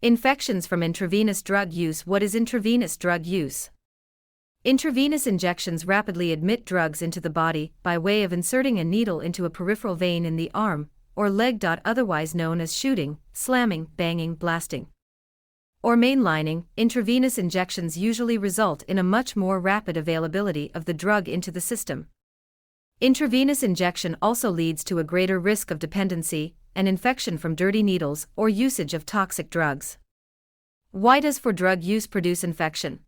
Infections from intravenous drug use. What is intravenous drug use? Intravenous injections rapidly admit drugs into the body by way of inserting a needle into a peripheral vein in the arm or leg. Otherwise known as shooting, slamming, banging, blasting, or mainlining. Intravenous injections usually result in a much more rapid availability of the drug into the system. Intravenous injection also leads to a greater risk of dependency and infection from dirty needles or usage of toxic drugs. Why does for drug use produce infection?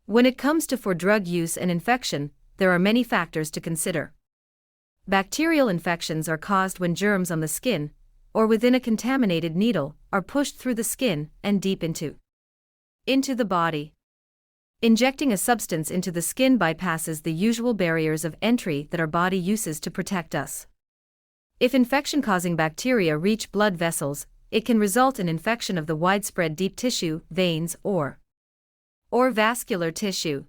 When it comes to for drug use and infection, there are many factors to consider. Bacterial infections are caused when germs on the skin, or within a contaminated needle, are pushed through the skin and deep into the body. Injecting a substance into the skin bypasses the usual barriers of entry that our body uses to protect us. If infection-causing bacteria reach blood vessels, it can result in infection of the widespread deep tissue, veins, or vascular tissue.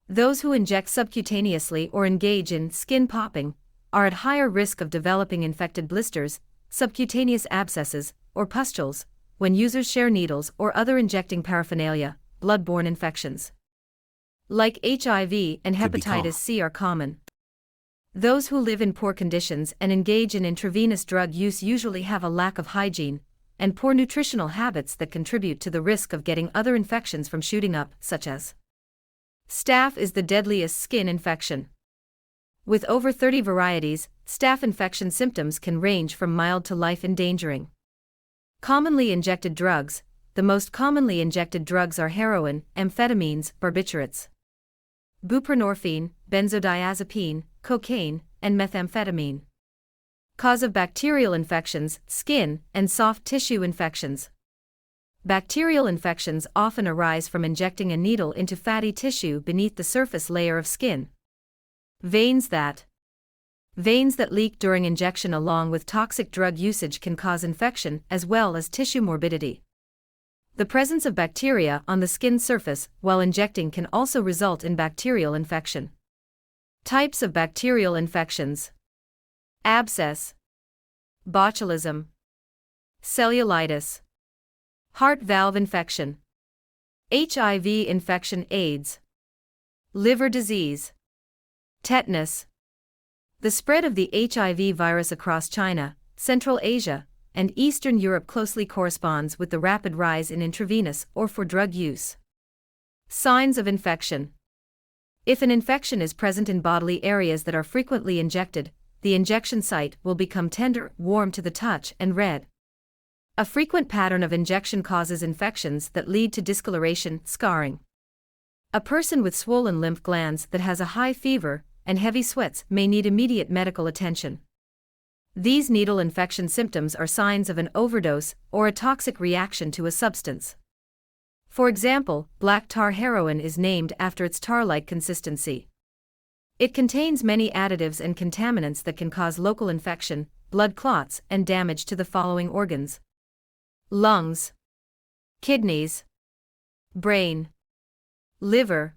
Those who inject subcutaneously or engage in skin popping are at higher risk of developing infected blisters, subcutaneous abscesses, or pustules when users share needles or other injecting paraphernalia. Blood-borne infections like HIV and hepatitis C are common. Those who live in poor conditions and engage in intravenous drug use usually have a lack of hygiene and poor nutritional habits that contribute to the risk of getting other infections from shooting up, such as staph is the deadliest skin infection. With over 30 varieties, staph infection symptoms can range from mild to life-endangering. Commonly injected drugs. The most commonly injected drugs are heroin, amphetamines, barbiturates, buprenorphine, benzodiazepine, cocaine, and methamphetamine. Cause of bacterial infections: skin and soft tissue infections. Bacterial infections often arise from injecting a needle into fatty tissue beneath the surface layer of skin. Veins that leak during injection along with toxic drug usage can cause infection as well as tissue morbidity. The presence of bacteria on the skin surface while injecting can also result in bacterial infection. Types of bacterial infections: abscess, botulism, cellulitis, heart valve infection, HIV infection, AIDS, liver disease, tetanus. The spread of the HIV virus across China, Central Asia, and Eastern Europe closely corresponds with the rapid rise in intravenous or for drug use. Signs of infection. If an infection is present in bodily areas that are frequently injected, the injection site will become tender, warm to the touch, and red. A frequent pattern of injection causes infections that lead to discoloration, scarring. A person with swollen lymph glands that has a high fever and heavy sweats may need immediate medical attention. These needle infection symptoms are signs of an overdose or a toxic reaction to a substance. For example, black tar heroin is named after its tar-like consistency. It contains many additives and contaminants that can cause local infection, blood clots, and damage to the following organs: lungs, kidneys, brain, liver,